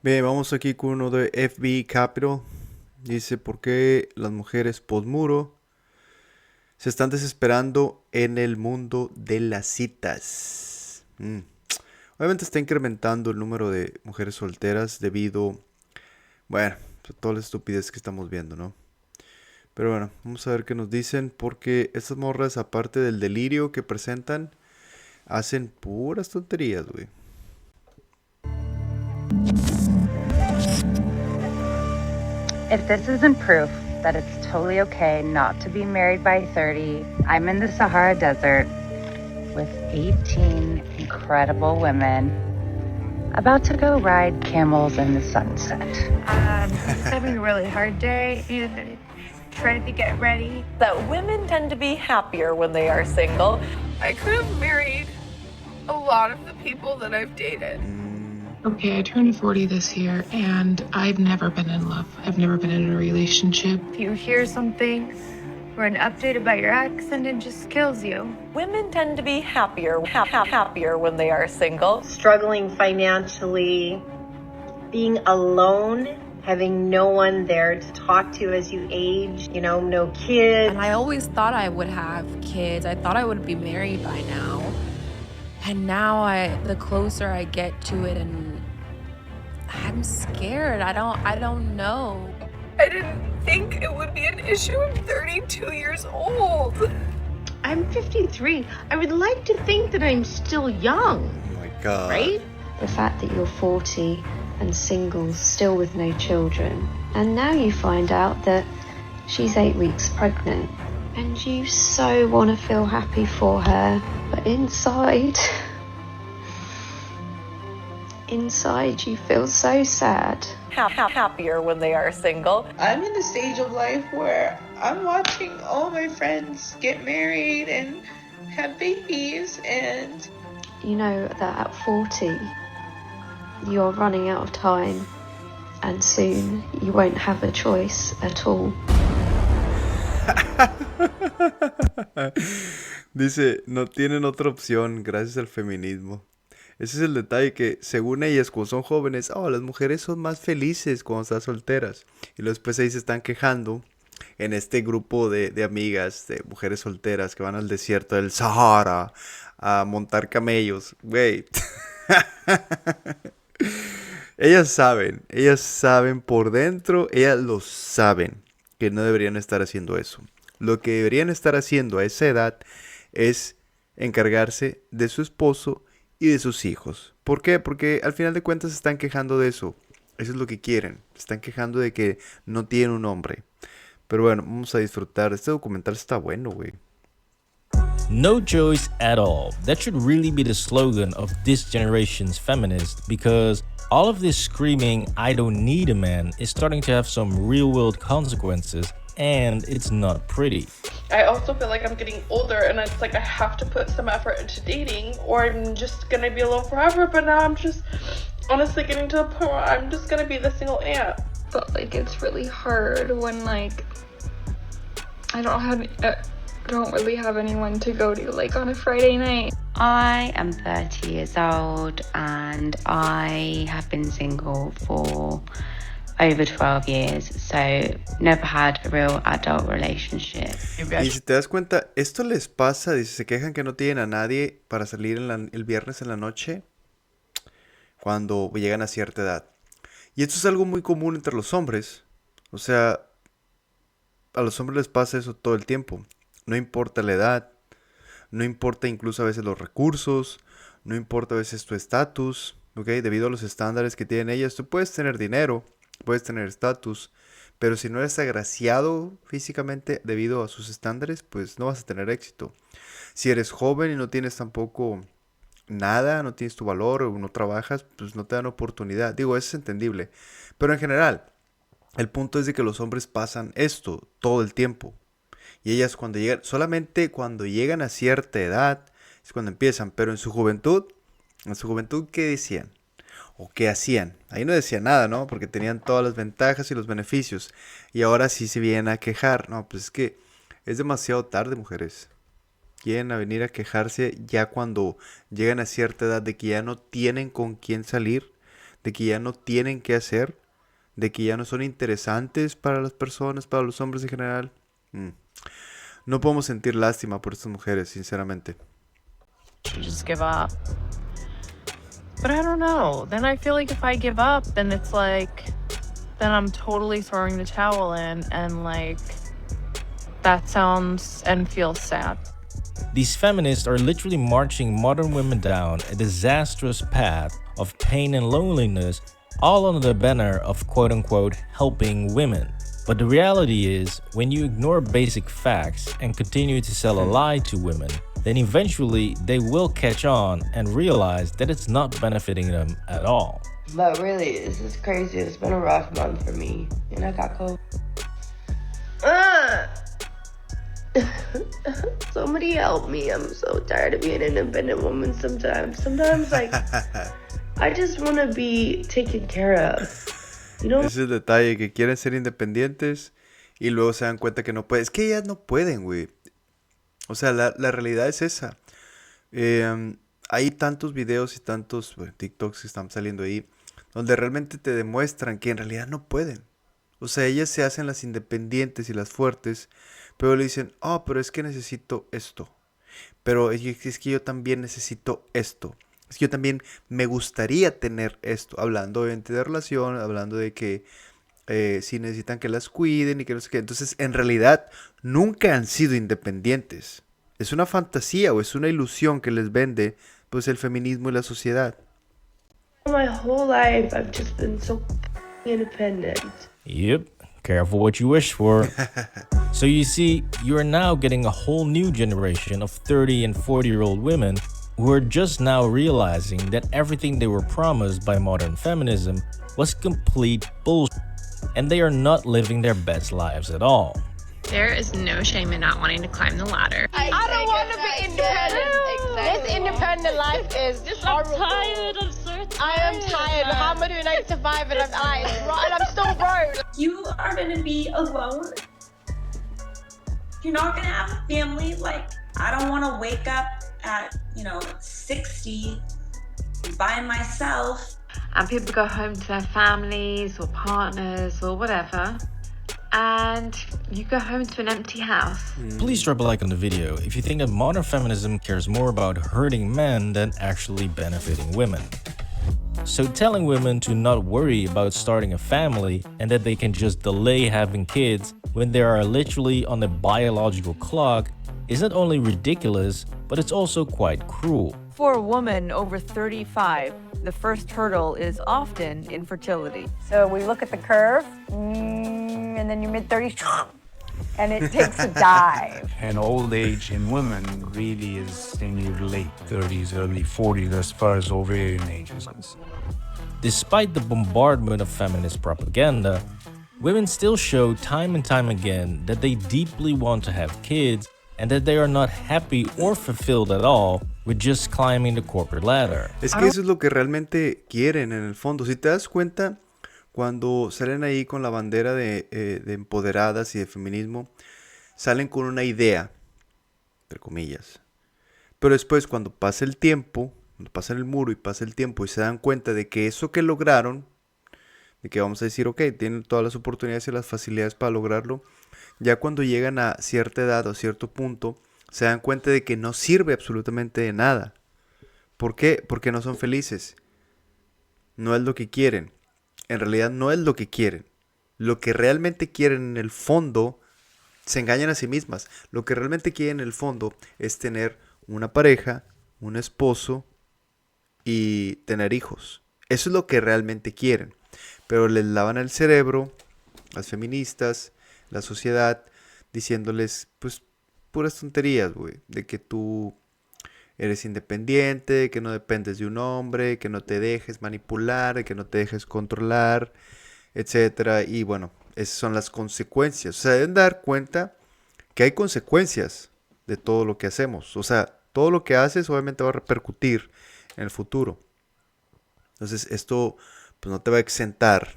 Bien, vamos aquí con uno de FB Capital. Dice, ¿por qué las mujeres postmuro se están desesperando en el mundo de las citas? Obviamente está incrementando el número de mujeres solteras debido, bueno, a todas las estupideces que estamos viendo, ¿no? Pero bueno, vamos a ver qué nos dicen, porque estas morras, aparte del delirio que presentan, hacen puras tonterías, güey. If this isn't proof that it's totally okay not to be married by 30, I'm in the Sahara Desert with 18 incredible women about to go ride camels in the sunset. It's having a really hard day and trying to get ready. That women tend to be happier when they are single. I could have married a lot of the people that I've dated. Okay, I turned 40 this year, and I've never been in love. I've never been in a relationship. If you hear something or an update about your ex, and it just kills you. Women tend to be happier when they are single. Struggling financially, being alone, having no one there to talk to as you age, no kids. And I always thought I would have kids. I thought I would be married by now. And now the closer I get to it, and I'm scared. I don't know. I didn't think it would be an issue. I'm 32 years old. I'm 53. I would like to think that I'm still young. Oh my god. Right? The fact that you're 40 and single, still with no children, and now you find out that she's 8 weeks pregnant, and you so want to feel happy for her, but inside you feel so sad. Happier when they are single. I'm in the stage of life where I'm watching all my friends get married and have babies, and You know that at 40 you're running out of time, and soon you won't have a choice at all. Dice, no tienen otra opción gracias al feminismo. Ese es el detalle, que según ellas, cuando son jóvenes, las mujeres son más felices cuando están solteras. Y luego después ahí se están quejando en este grupo de amigas, de mujeres solteras que van al desierto del Sahara a montar camellos. Güey. Ellas saben por dentro, ellas lo saben, que no deberían estar haciendo eso. Lo que deberían estar haciendo a esa edad es encargarse de su esposo y de sus hijos. ¿Por qué? Porque al final de cuentas se están quejando de eso. Eso es lo que quieren. Se están quejando de que no tienen un hombre. Pero bueno, vamos a disfrutar. Este documental está bueno, güey. No choice at all. That should really be the slogan of this generation's feminists, because all of this screaming, I don't need a man, is starting to have some real world consequences, and it's not pretty. I also feel like I'm getting older, and it's like I have to put some effort into dating, or I'm just gonna be alone forever. But now I'm just honestly getting to the point where I'm just gonna be the single aunt. But it's really hard when I don't really have anyone to go to on a Friday night. I am 30 years old and I have been single for over 12 years, so never had a real adult relationship. Y si te das cuenta, esto les pasa, dice, se quejan que no tienen a nadie para salir el viernes en la noche cuando llegan a cierta edad. Y esto es algo muy común entre los hombres. O sea, a los hombres les pasa eso todo el tiempo. No importa la edad, no importa incluso a veces los recursos, no importa a veces tu estatus, ¿ok? Debido a los estándares que tienen ellas, tú puedes tener dinero, puedes tener estatus, pero si no eres agraciado físicamente debido a sus estándares, pues no vas a tener éxito. Si eres joven y no tienes tampoco nada, no tienes tu valor o no trabajas, pues no te dan oportunidad. Digo, eso es entendible. Pero en general, el punto es de que los hombres pasan esto todo el tiempo. Y ellas solamente cuando llegan a cierta edad, es cuando empiezan. Pero en su juventud, ¿qué decían? ¿O qué hacían? Ahí no decían nada, ¿no? Porque tenían todas las ventajas y los beneficios. Y ahora sí se vienen a quejar. No, pues es que es demasiado tarde, mujeres. Quieren a venir a quejarse ya cuando llegan a cierta edad de que ya no tienen con quién salir, de que ya no tienen que hacer, de que ya no son interesantes para las personas, para los hombres en general. No podemos sentir lástima por estas mujeres, sinceramente. You just give up. But I don't know. Then I feel like if I give up, then it's like, then I'm totally throwing the towel in, and like, that sounds and feels sad. These feminists are literally marching modern women down a disastrous path of pain and loneliness, all under the banner of quote-unquote helping women. But the reality is, when you ignore basic facts and continue to sell a lie to women, then eventually they will catch on and realize that it's not benefiting them at all. But really, this is crazy. It's been a rough month for me, and I got COVID. Somebody help me. I'm so tired of being an independent woman sometimes. Sometimes, like, I just want to be taken care of. You know? Ese es el detalle, que quieren ser independientes y luego se dan cuenta que no pueden. Es que ellas no pueden, güey. O sea, la realidad es esa. Hay tantos videos y tantos TikToks que están saliendo ahí donde realmente te demuestran que en realidad no pueden. O sea, ellas se hacen las independientes y las fuertes, pero le dicen, pero es que necesito esto. Pero es que yo también necesito esto. Es que yo también me gustaría tener esto. Hablando obviamente de relación, hablando de que si necesitan que las cuiden y que no sé qué. Entonces, en realidad, nunca han sido independientes. Es una fantasía o es una ilusión que les vende pues el feminismo y la sociedad. My whole life I've just been so independent. Yep, careful what you wish for. So you see, you are now getting a whole new generation of 30 and 40-year-old women who are just now realizing that everything they were promised by modern feminism was complete bullshit, and they are not living their best lives at all. There is no shame in not wanting to climb the ladder. I don't want to be independent. Exactly. This independent life is horrible. I'm tired. I'm so tired. I am tired. How am I doing 9 to 5 and I'm still broke. You are going to be alone. You're not going to have a family. Like, I don't want to wake up at, 60 by myself. And people go home to their families or partners or whatever, and you go home to an empty house. Please drop a like on the video if you think that modern feminism cares more about hurting men than actually benefiting women. So telling women to not worry about starting a family and that they can just delay having kids when they are literally on a biological clock is not only ridiculous, but it's also quite cruel. For a woman over 35, the first hurdle is often infertility. So we look at the curve, and then your mid-30s, and it takes a dive. And old age in women really is in your late 30s, early 40s as far as ovarian age is concerned. Despite the bombardment of feminist propaganda, women still show time and time again that they deeply want to have kids and that they are not happy or fulfilled at all with just climbing the corporate ladder. Es que eso es lo que realmente quieren en el fondo. Si te das cuenta, cuando salen ahí con la bandera de empoderadas y de feminismo, salen con una idea, entre comillas. Pero después, cuando pasa el tiempo, cuando pasan el muro y pasa el tiempo y se dan cuenta de que eso que lograron, de que vamos a decir, ok, tienen todas las oportunidades y las facilidades para lograrlo, ya cuando llegan a cierta edad o a cierto punto, se dan cuenta de que no sirve absolutamente de nada. ¿Por qué? Porque no son felices. No es lo que quieren. En realidad no es lo que quieren. Lo que realmente quieren en el fondo, se engañan a sí mismas. Lo que realmente quieren en el fondo es tener una pareja, un esposo y tener hijos. Eso es lo que realmente quieren. Pero les lavan el cerebro, las feministas, la sociedad, diciéndoles, pues, puras tonterías, güey. De que tú eres independiente, de que no dependes de un hombre, que no te dejes manipular, de que no te dejes controlar, etcétera. Y bueno, esas son las consecuencias. O sea, deben dar cuenta que hay consecuencias de todo lo que hacemos. O sea, todo lo que haces obviamente va a repercutir en el futuro. Entonces, esto pues no te va a exentar.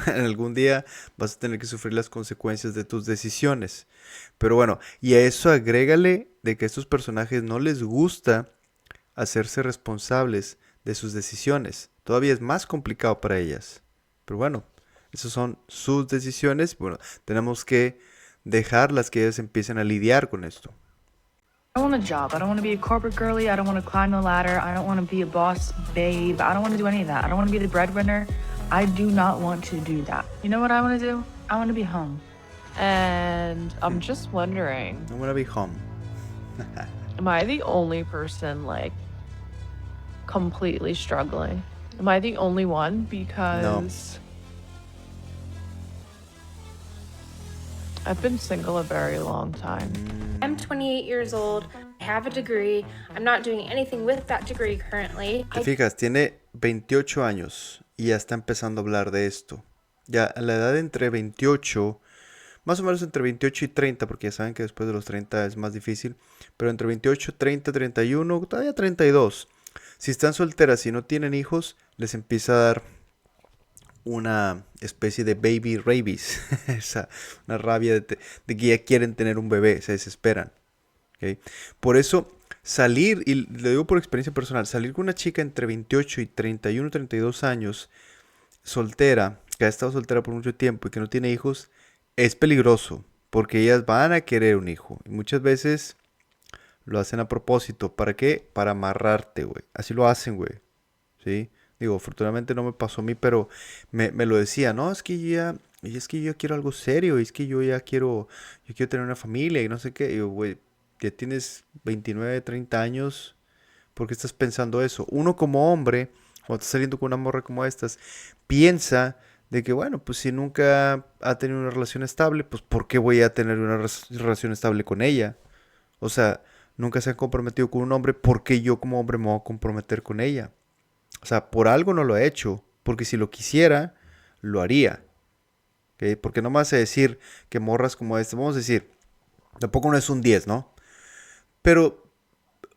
En algún día vas a tener que sufrir las consecuencias de tus decisiones. Pero bueno, y a eso agrégale de que a estos personajes no les gusta hacerse responsables de sus decisiones. todavía es más complicado para ellas. Pero bueno, esas son sus decisiones. Bueno, tenemos que dejarlas que ellas empiecen a lidiar con esto. I want a job. I don't want to be a corporate girly. I don't want to climb the ladder. I don't want to be a boss babe. I don't want to do any of that. I don't want to be the breadwinner. I do not want to do that. You know what I want to do? I want to be home. And I'm just wondering, I want to be home. am I the only person like completely struggling? Am I the only one? Because I've been single a very long time. I'm 28 years old. I have a degree. I'm not doing anything with that degree currently. Te fijas, tiene 28 años y ya está empezando a hablar de esto. Ya a la edad entre 28, más o menos entre 28 y 30, porque ya saben que después de los 30 es más difícil, pero entre 28, 30, 31, todavía 32. Si están solteras y no tienen hijos, les empieza a dar una especie de baby rabies, una rabia de que ya quieren tener un bebé, se desesperan. ¿Okay? Por eso salir, y lo digo por experiencia personal, salir con una chica entre 28 y 31, 32 años, soltera, que ha estado soltera por mucho tiempo y que no tiene hijos, es peligroso, porque ellas van a querer un hijo, y muchas veces lo hacen a propósito. ¿Para qué? Para amarrarte, güey. Así lo hacen, güey. ¿Sí? Digo, afortunadamente no me pasó a mí, pero me lo decía, no, es que yo ya quiero algo serio, es que yo quiero tener una familia y no sé qué. Y yo, güey, ya tienes 29, 30 años, ¿por qué estás pensando eso? Uno como hombre, cuando estás saliendo con una morra como estas, piensa de que, bueno, pues si nunca ha tenido una relación estable, pues ¿por qué voy a tener una relación estable con ella? O sea, nunca se ha comprometido con un hombre, ¿por qué yo como hombre me voy a comprometer con ella? O sea, por algo no lo ha hecho, porque si lo quisiera, lo haría. ¿Okay? Porque no me vas a decir que morras como esta, vamos a decir, tampoco no es un 10, ¿no? Pero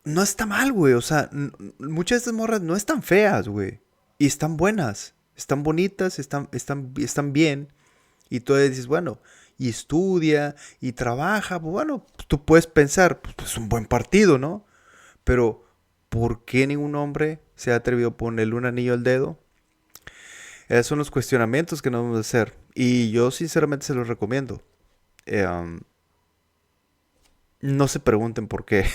no está mal, güey. O sea, muchas de estas morras no están feas, güey. Y están buenas, están bonitas, están bien. Y tú dices, bueno, y estudia, y trabaja. Pues bueno, tú puedes pensar, pues es un buen partido, ¿no? Pero ¿por qué ningún hombre se ha atrevido a ponerle un anillo al dedo? Esos son los cuestionamientos que nos vamos a hacer. Y yo sinceramente se los recomiendo. No se pregunten por qué.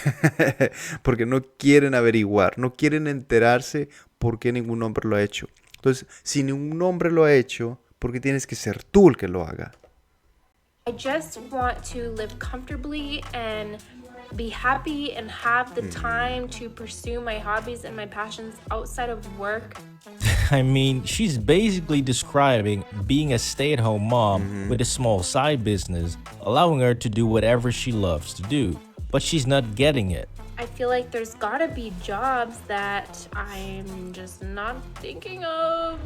Porque no quieren averiguar. No quieren enterarse por qué ningún hombre lo ha hecho. Entonces, si ningún hombre lo ha hecho, ¿por qué tienes que ser tú el que lo haga? I just want to live comfortably and be happy and have the time to pursue my hobbies and my passions outside of work. I mean, she's basically describing being a stay-at-home mom with a small side business, allowing her to do whatever she loves to do. But she's not getting it. I feel like there's gotta be jobs that I'm just not thinking of.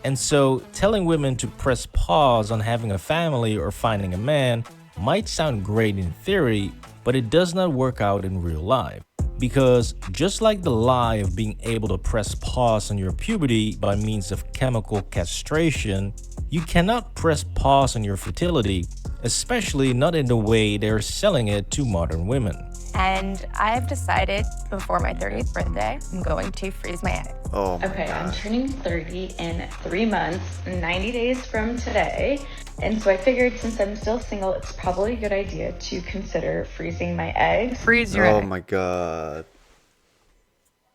And so, telling women to press pause on having a family or finding a man might sound great in theory, but it does not work out in real life. Because just like the lie of being able to press pause on your puberty by means of chemical castration, you cannot press pause on your fertility, especially not in the way they're selling it to modern women. And I've decided before my 30th birthday, I'm going to freeze my eggs. Oh my Okay, God. I'm turning 30 in 3 months, 90 days from today. And so I figured since I'm still single, it's probably a good idea to consider freezing my eggs. Freeze your Oh egg. my God.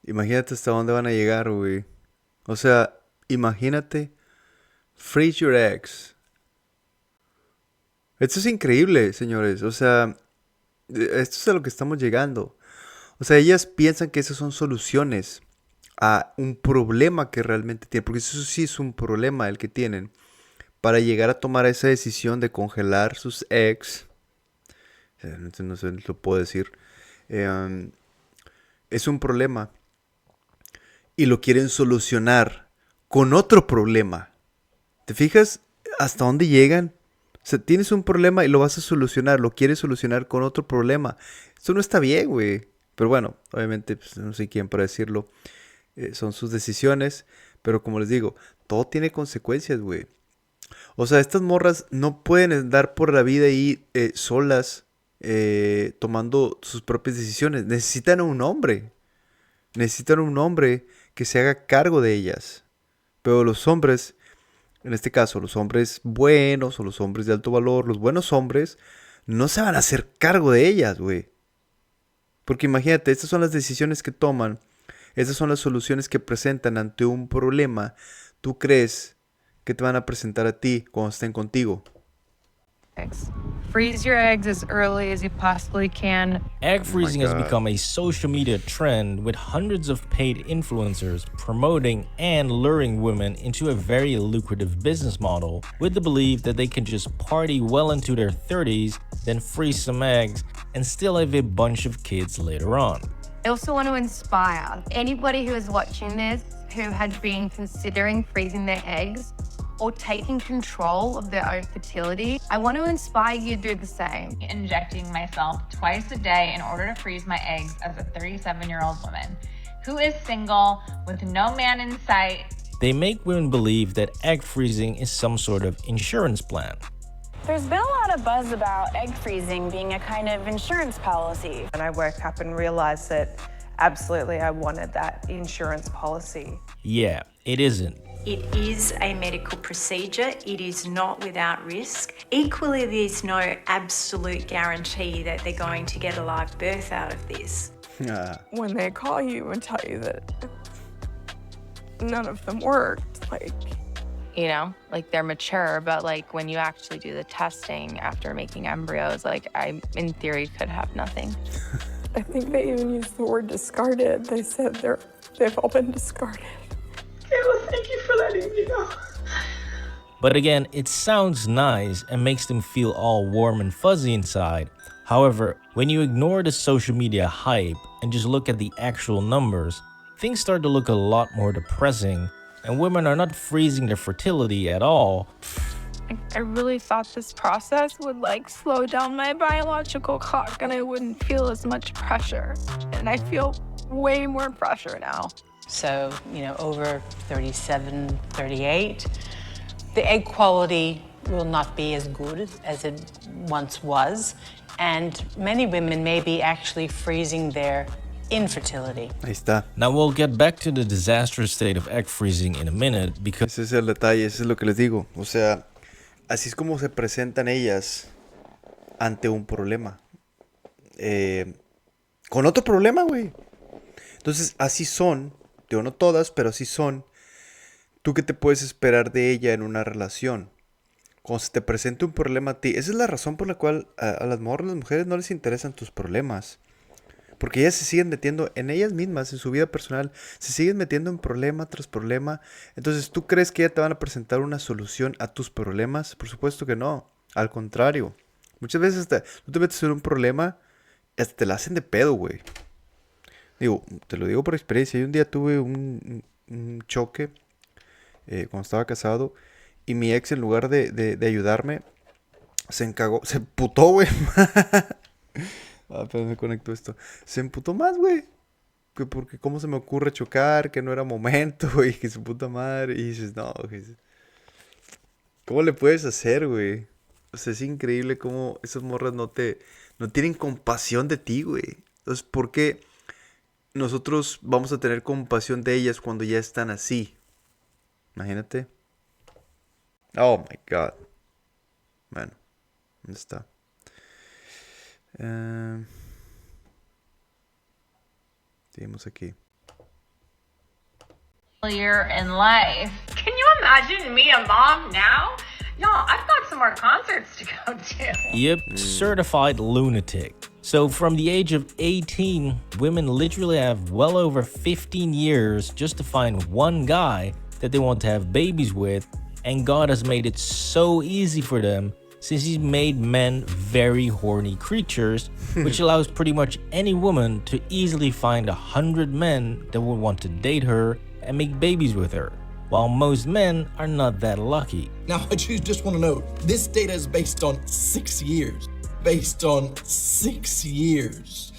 Imagínate hasta dónde van a llegar, güey. O sea, imagínate. Freeze your eggs. Esto es increíble, señores. O sea, esto es a lo que estamos llegando. O sea, ellas piensan que esas son soluciones a un problema que realmente tienen. Porque eso sí es un problema el que tienen. Para llegar a tomar esa decisión de congelar sus eggs. No sé, lo puedo decir. Es un problema. Y lo quieren solucionar con otro problema. ¿Te fijas hasta dónde llegan? O sea, tienes un problema y lo vas a solucionar. Lo quieres solucionar con otro problema. Esto no está bien, güey. Pero bueno, obviamente pues, no sé quién para decirlo. Son sus decisiones. Pero como les digo, todo tiene consecuencias, güey. O sea, estas morras no pueden andar por la vida ahí solas, tomando sus propias decisiones. Necesitan a un hombre. Necesitan un hombre que se haga cargo de ellas. Pero los hombres, en este caso, los hombres buenos o los hombres de alto valor, los buenos hombres, no se van a hacer cargo de ellas, güey. Porque imagínate, estas son las decisiones que toman, estas son las soluciones que presentan ante un problema. ¿Tú crees que te van a presentar a ti cuando estén contigo? Freeze your eggs as early as you possibly can. Egg freezing has become a social media trend with hundreds of paid influencers promoting and luring women into a very lucrative business model with the belief that they can just party well into their 30s, then freeze some eggs, and still have a bunch of kids later on. I also want to inspire anybody who is watching this who had been considering freezing their eggs or taking control of their own fertility. I want to inspire you to do the same. Injecting myself twice a day in order to freeze my eggs as a 37-year-old woman who is single with no man in sight. They make women believe that egg freezing is some sort of insurance plan. There's been a lot of buzz about egg freezing being a kind of insurance policy. And I woke up and realized that absolutely I wanted that insurance policy. Yeah, it isn't. It is a medical procedure. It is not without risk. Equally, there's no absolute guarantee that they're going to get a live birth out of this. When they call you and tell you that none of them worked, like, You know, like they're mature, but like when you actually do the testing after making embryos, like I, in theory, could have nothing. I think they even used the word discarded. They said they've all been discarded. Kayla, thank you for letting me know. But again, it sounds nice and makes them feel all warm and fuzzy inside. However, when you ignore the social media hype and just look at the actual numbers, things start to look a lot more depressing, and women are not freezing their fertility at all. I really thought this process would like slow down my biological clock and I wouldn't feel as much pressure. And I feel way more pressure now. So, you know, over 37, 38, the egg quality will not be as good as it once was. And many women may be actually freezing their infertility. Ahí está. Now we'll get back to the disastrous state of egg freezing in a minute because... Ese es el detalle, ese es lo que les digo. O sea, así es como se presentan ellas ante un problema. Con otro problema, güey. Entonces, así son. Digo, no todas, pero así son. ¿Tú qué te puedes esperar de ella en una relación? Cuando se te presente un problema a ti. Esa es la razón por la cual a las mujeres no les interesan tus problemas. Porque ellas se siguen metiendo en ellas mismas, en su vida personal. Se siguen metiendo en problema tras problema. Entonces, ¿tú crees que ellas te van a presentar una solución a tus problemas? Por supuesto que no. Al contrario. Muchas veces tú te metes en un problema, hasta te la hacen de pedo, güey. Digo, te lo digo por experiencia. Yo un día tuve un choque cuando estaba casado. Y mi ex, en lugar de ayudarme, se encagó. Se emputó, güey. Pero me conectó esto. Se emputó más, güey. Porque cómo se me ocurre chocar, que no era momento, güey. Que su puta madre. Y dices, no, güey. ¿Cómo le puedes hacer, güey? O sea, es increíble cómo esas morras no tienen compasión de ti, güey. Entonces, ¿por qué nosotros vamos a tener compasión de ellas cuando ya están así? Imagínate. Oh my God. Bueno, ¿dónde está? Seguimos aquí. Earlier in life. Can you imagine me a mom now? Y'all, I've got some more concerts to go to. Yep, certified lunatic. So from the age of 18, women literally have well over 15 years just to find one guy that they want to have babies with, and God has made it so easy for them since he's made men very horny creatures, which allows pretty much any woman to easily find 100 men that would want to date her and make babies with her, while most men are not that lucky. Now, I just want to note, this data is based on 6 years. Based on 6 years.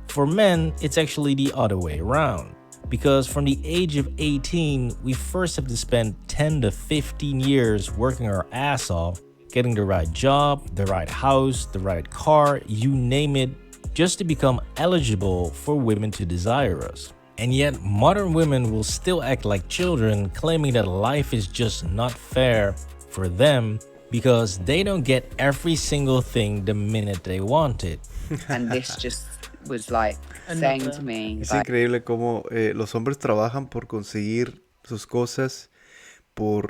For men, it's actually the other way around. Because from the age of 18, we first have to spend 10 to 15 years working our ass off, getting the right job, the right house, the right car, you name it, just to become eligible for women to desire us. And yet, modern women will still act like children, claiming that life is just not fair for them because they don't get every single thing the minute they want it. And this just was like saying to me, Es like, increíble cómo los hombres trabajan por conseguir sus cosas,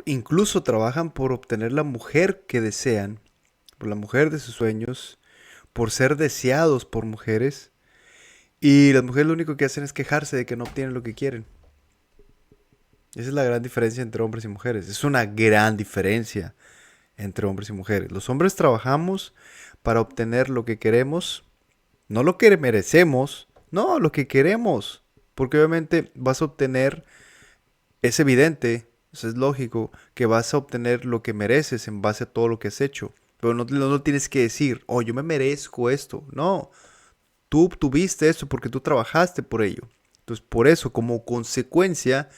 incluso trabajan por obtener la mujer que desean, por la mujer de sus sueños, por ser deseados por mujeres. Y las mujeres lo único que hacen es quejarse de que no obtienen lo que quieren. Esa es la gran diferencia entre hombres y mujeres. Es una gran diferencia entre hombres y mujeres. Los hombres trabajamos para obtener lo que queremos, no lo que merecemos, no, lo que queremos. Porque obviamente vas a obtener, es evidente, es lógico, que vas a obtener lo que mereces en base a todo lo que has hecho. Pero no tienes que decir, oh, yo me merezco esto. No. Tú obtuviste eso porque tú trabajaste por ello. Entonces, por eso, como consecuencia,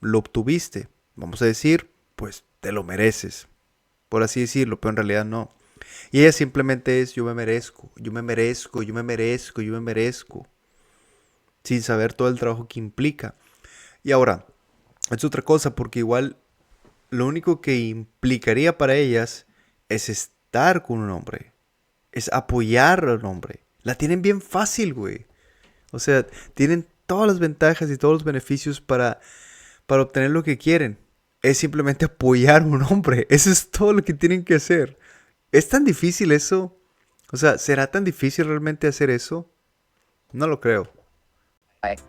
lo obtuviste. Vamos a decir, pues, te lo mereces. Por así decirlo, pero en realidad no. Y ella simplemente es, yo me merezco, yo me merezco, yo me merezco, yo me merezco. Sin saber todo el trabajo que implica. Y ahora, es otra cosa, porque igual, lo único que implicaría para ellas es estar con un hombre. Es apoyar a un hombre. La tienen bien fácil, güey. O sea, tienen todas las ventajas y todos los beneficios para obtener lo que quieren. Es simplemente apoyar a un hombre. Eso es todo lo que tienen que hacer. ¿Es tan difícil eso? O sea, ¿será tan difícil realmente hacer eso? No lo creo. like,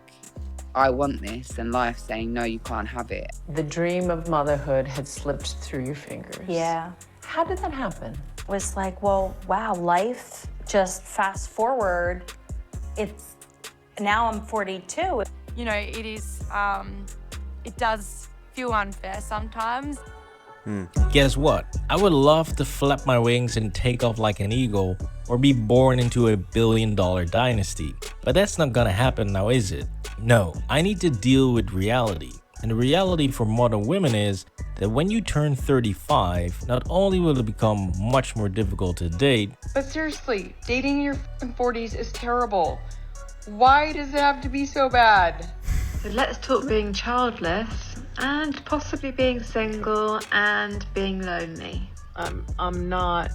I want this, and life saying, no, you can't have it. The dream of motherhood had slipped through your fingers. Yeah. How did that happen? Was like, well, wow, life just fast forward. It's now I'm 42. You know, it does feel unfair sometimes. Guess what? I would love to flap my wings and take off like an eagle or be born into a billion-dollar dynasty. But that's not gonna happen now, is it? No, I need to deal with reality. And the reality for modern women is that when you turn 35, not only will it become much more difficult to date, But seriously, dating in your 40s is terrible. Why does it have to be so bad? Let's talk being childless and possibly being single and being lonely. I'm not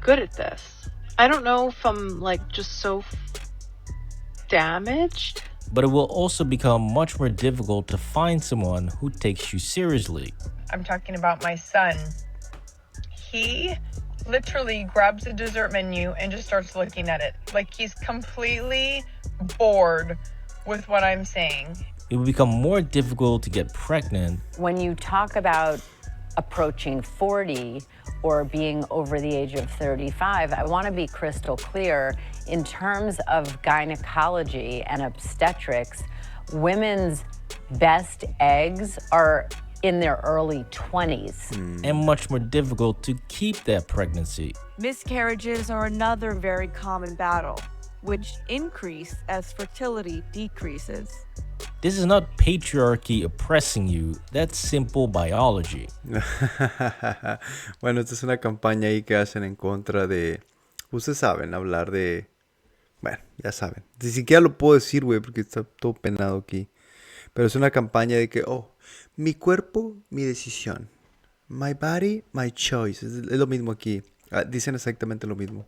good at this. I don't know if I'm like just so damaged. but it will also become much more difficult to find someone who takes you seriously. I'm talking about my son. He literally grabs a dessert menu and just starts looking at it. Like he's completely bored with what I'm saying. It will become more difficult to get pregnant. When you talk about approaching 40 or being over the age of 35, I want to be crystal clear. In terms of gynecology and obstetrics, women's best eggs are in their early 20s. And much more difficult to keep that pregnancy. Miscarriages are another very common battle, which increase as fertility decreases. This is not patriarchy oppressing you, that's simple biology. Bueno, esta es una campaña ahí que hacen en contra de... Ustedes saben, hablar de... Bueno, ya saben. Ni siquiera lo puedo decir, güey, porque está todo penado aquí. Pero es una campaña de que, oh, mi cuerpo, mi decisión. My body, my choice. Es lo mismo aquí. Dicen exactamente lo mismo.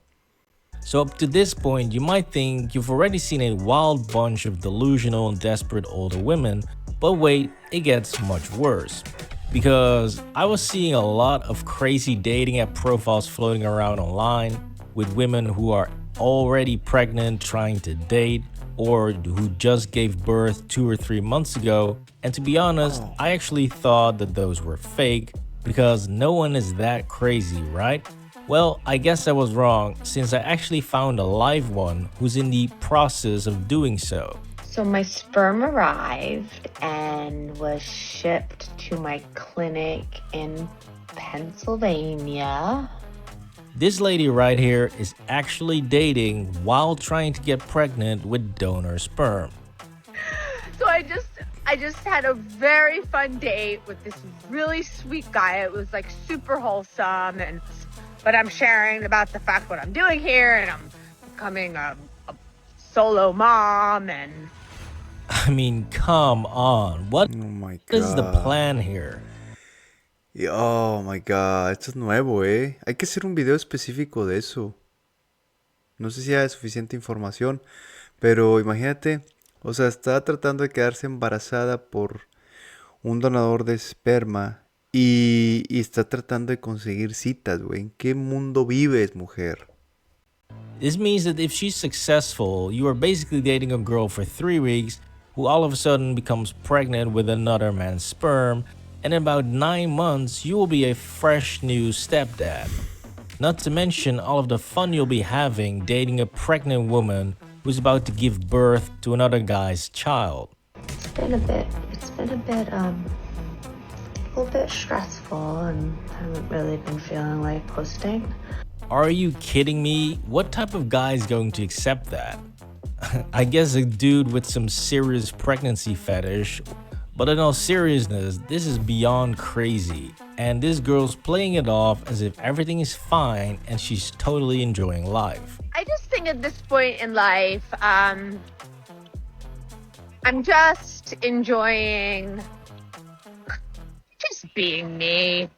So up to this point, you might think you've already seen a wild bunch of delusional and desperate older women, but wait, it gets much worse. Because I was seeing a lot of crazy dating app profiles floating around online with women who are already pregnant trying to date, or who just gave birth 2 or 3 months ago. And to be honest, I actually thought that those were fake, because no one is that crazy, right? Well, I guess I was wrong, since I actually found a live one who's in the process of doing so. So my sperm arrived and was shipped to my clinic in Pennsylvania. This lady right here is actually dating while trying to get pregnant with donor sperm. So I just had a very fun date with this really sweet guy. It was like super wholesome, but I'm sharing about the fact what I'm doing here, and I'm becoming a solo mom, and I mean, come on. What is the God. plan here? Oh my god, esto es nuevo, eh. Hay que hacer un video específico de eso. No sé si hay suficiente información, pero imagínate, o sea, está tratando de quedarse embarazada por un donador de esperma y está tratando de conseguir citas, güey. ¿En qué mundo vives, mujer? This means that if she's successful, you are basically dating a girl for 3 weeks who all of a sudden becomes pregnant with another man's sperm, and in about 9 months, you will be a fresh new stepdad. Not to mention all of the fun you'll be having dating a pregnant woman who's about to give birth to another guy's child. It's been a bit a little bit stressful, and I haven't really been feeling like posting. Are you kidding me? What type of guy is going to accept that? I guess a dude with some serious pregnancy fetish. But in all seriousness, this is beyond crazy. And this girl's playing it off as if everything is fine and she's totally enjoying life. I just think at this point in life, I'm just enjoying just being me.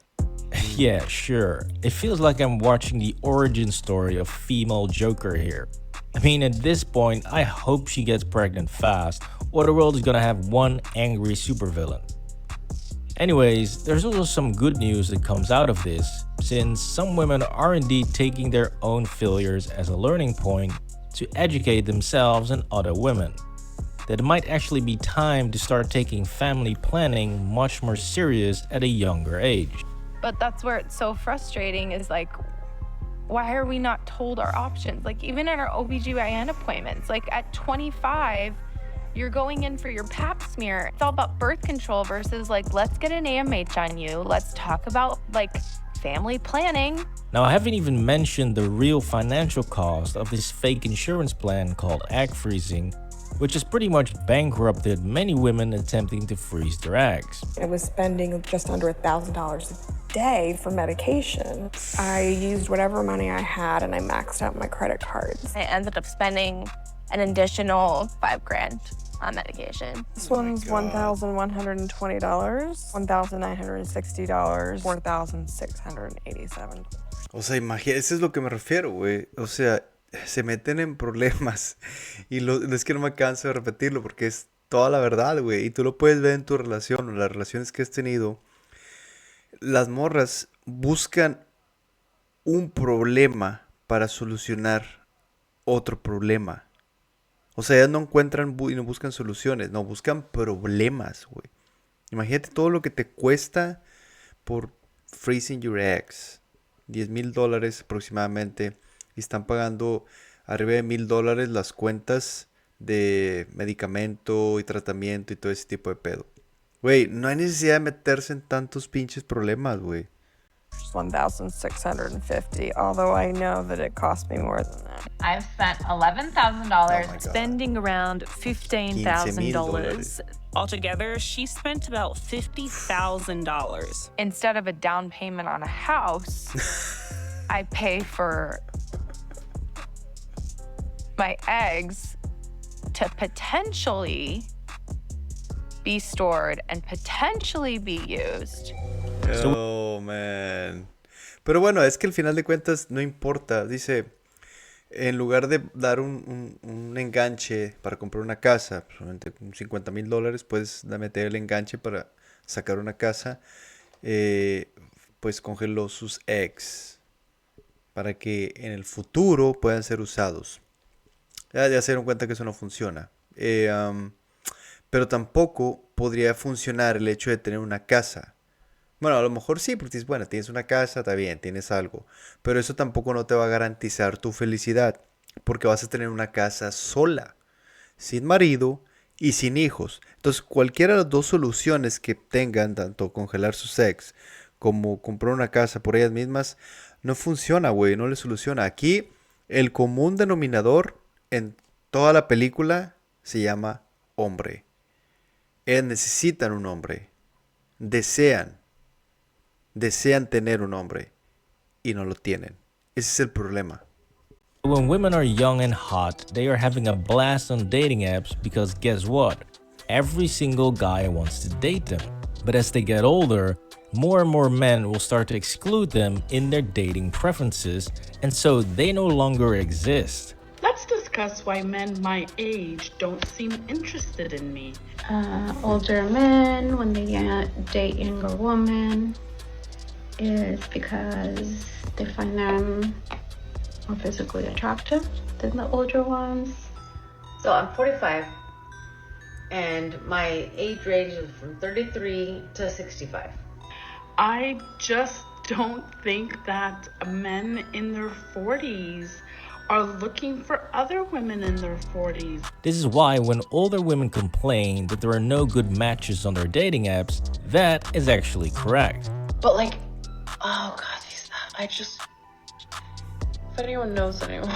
Yeah, sure. It feels like I'm watching the origin story of female Joker here. I mean, at this point, I hope she gets pregnant fast, or the world is gonna have one angry supervillain. Anyways, there's also some good news that comes out of this, since some women are indeed taking their own failures as a learning point to educate themselves and other women. That it might actually be time to start taking family planning much more serious at a younger age. But that's where it's so frustrating is like, why are we not told our options? Like even in our OBGYN appointments, like at 25, you're going in for your pap smear. It's all about birth control versus like, let's get an AMH on you. Let's talk about like family planning. Now, I haven't even mentioned the real financial cost of this fake insurance plan called egg freezing, which has pretty much bankrupted many women attempting to freeze their eggs. I was spending just under $1,000 a day for medication. I used whatever money I had and I maxed out my credit cards. I ended up spending an additional $5,000 on medication. This one's $1,120, $1,960, $4,687. O sea, imagínate, eso es lo que me refiero, güey. O sea, se meten en problemas y es que no me canso de repetirlo porque es toda la verdad, güey. Y tú lo puedes ver en tu relación o las relaciones que has tenido. Las morras buscan un problema para solucionar otro problema. O sea, ellas no encuentran y no buscan soluciones, no, buscan problemas, güey. Imagínate todo lo que te cuesta por freezing your eggs. $10,000 aproximadamente. Y están pagando arriba de $1,000 las cuentas de medicamento y tratamiento y todo ese tipo de pedo. Güey, no hay necesidad de meterse en tantos pinches problemas, güey. $1,650, although I know that it cost me more than that. I've spent $11,000 spending around $15,000. Altogether, she spent about $50,000. Instead of a down payment on a house, I pay for my eggs to potentially be stored and potentially be used. Oh, man. Pero bueno, es que al final de cuentas no importa. Dice, en lugar de dar un enganche para comprar una casa, solamente con $50,000 puedes meter el enganche para sacar una casa, pues congeló sus eggs para que en el futuro puedan ser usados. Ya se dieron cuenta que eso no funciona. Pero tampoco podría funcionar el hecho de tener una casa. Bueno, a lo mejor sí, porque dices, bueno, tienes una casa, está bien, tienes algo. Pero eso tampoco no te va a garantizar tu felicidad. Porque vas a tener una casa sola, sin marido y sin hijos. Entonces, cualquiera de las dos soluciones que tengan, tanto congelar sus eggs como comprar una casa por ellas mismas, no funciona, güey, no le soluciona. Aquí, el común denominador en toda la película se llama hombre. Ellas necesitan un hombre. Desean tener un hombre y no lo tienen. Ese es el problema. When women are young and hot, they are having a blast on dating apps because guess what? every single guy wants to date them. But as they get older, more and more men will start to exclude them in their dating preferences, and so they no longer exist. Let's discuss why men my age don't seem interested in me. Older men, when they date younger women, is because they find them more physically attractive than the older ones. So I'm 45, and my age range is from 33 to 65. I just don't think that men in their 40s are looking for other women in their 40s. This is why when older women complain that there are no good matches on their dating apps, that is actually correct. But like, oh god, if anyone knows anyone.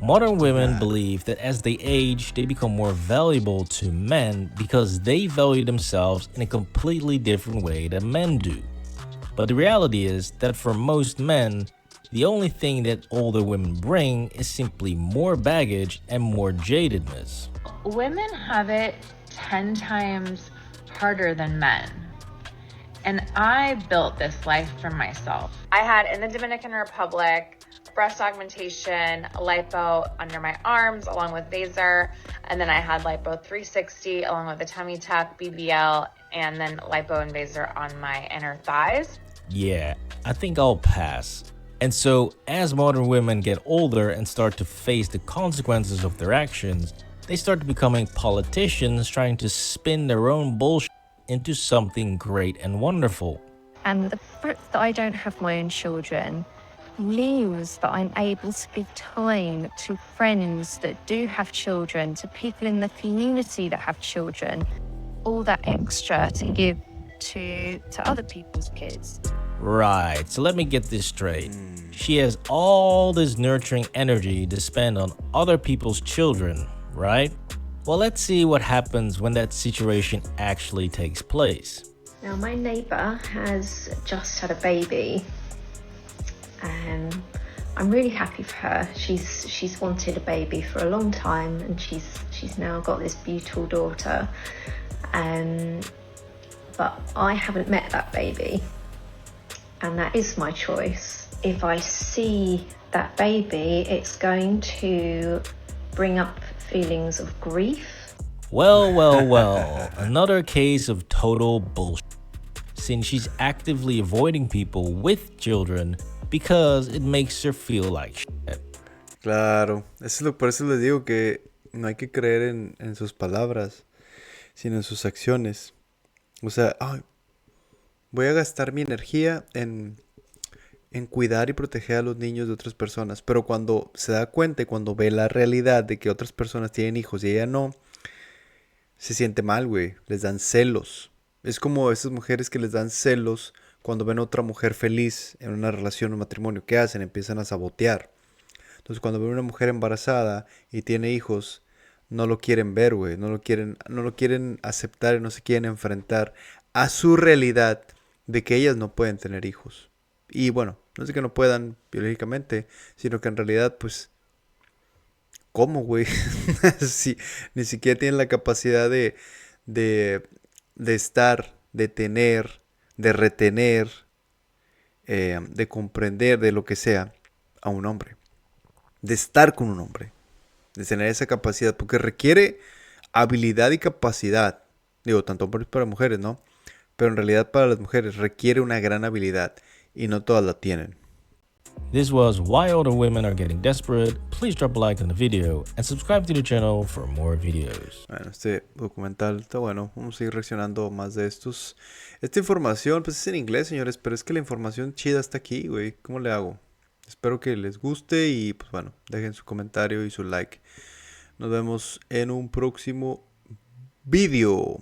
Modern women believe that as they age, they become more valuable to men because they value themselves in a completely different way than men do. But the reality is that for most men, the only thing that older women bring is simply more baggage and more jadedness. Women have it 10 times harder than men. And I built this life for myself. I had in the Dominican Republic breast augmentation, lipo under my arms along with Vaser, and then I had lipo 360 along with a tummy tuck, BBL, and then lipo and Vaser on my inner thighs. Yeah, I think I'll pass. And so, as modern women get older and start to face the consequences of their actions, they start becoming politicians trying to spin their own bullshit into something great and wonderful. And the fact that I don't have my own children means that I'm able to give time to friends that do have children, to people in the community that have children, all that extra to give to other people's kids. Right, so let me get this straight. She has all this nurturing energy to spend on other people's children, right? Well, let's see what happens when that situation actually takes place. Now, my neighbour has just had a baby. I'm really happy for her. She's wanted a baby for a long time, and she's now got this beautiful daughter. But I haven't met that baby, and that is my choice. If I see that baby, it's going to bring up feelings of grief. Well, another case of total bullshit, since she's actively avoiding people with children because it makes her feel like shit. Claro, por eso les digo que no hay que creer en sus palabras, sino en sus acciones. O sea, voy a gastar mi energía en cuidar y proteger a los niños de otras personas, pero cuando se da cuenta y cuando ve la realidad de que otras personas tienen hijos y ella no, se siente mal, güey. Les dan celos. Es como esas mujeres que les dan celos cuando ven a otra mujer feliz en una relación o un matrimonio. ¿Qué hacen? Empiezan a sabotear. Entonces, cuando ven a una mujer embarazada y tiene hijos, no lo quieren ver, güey. No lo quieren aceptar y no se quieren enfrentar a su realidad de que ellas no pueden tener hijos. Y bueno, no es que no puedan biológicamente, sino que en realidad, pues, ¿cómo, güey? Sí, ni siquiera tienen la capacidad de estar, de tener, de retener, de comprender, de lo que sea, a un hombre. De estar con un hombre. De tener esa capacidad, porque requiere habilidad y capacidad. Digo, tanto hombres para mujeres, ¿no? Pero en realidad para las mujeres requiere una gran habilidad y no todas la tienen. This was Why Older Women Are Getting Desperate. Please drop a like on the video and subscribe to the channel for more videos. Bueno, este documental está bueno. Vamos a ir reaccionando más de estos. Esta información, pues es en inglés, señores, pero es que la información chida está aquí, güey. ¿Cómo le hago? Espero que les guste y, pues bueno, dejen su comentario y su like. Nos vemos en un próximo video.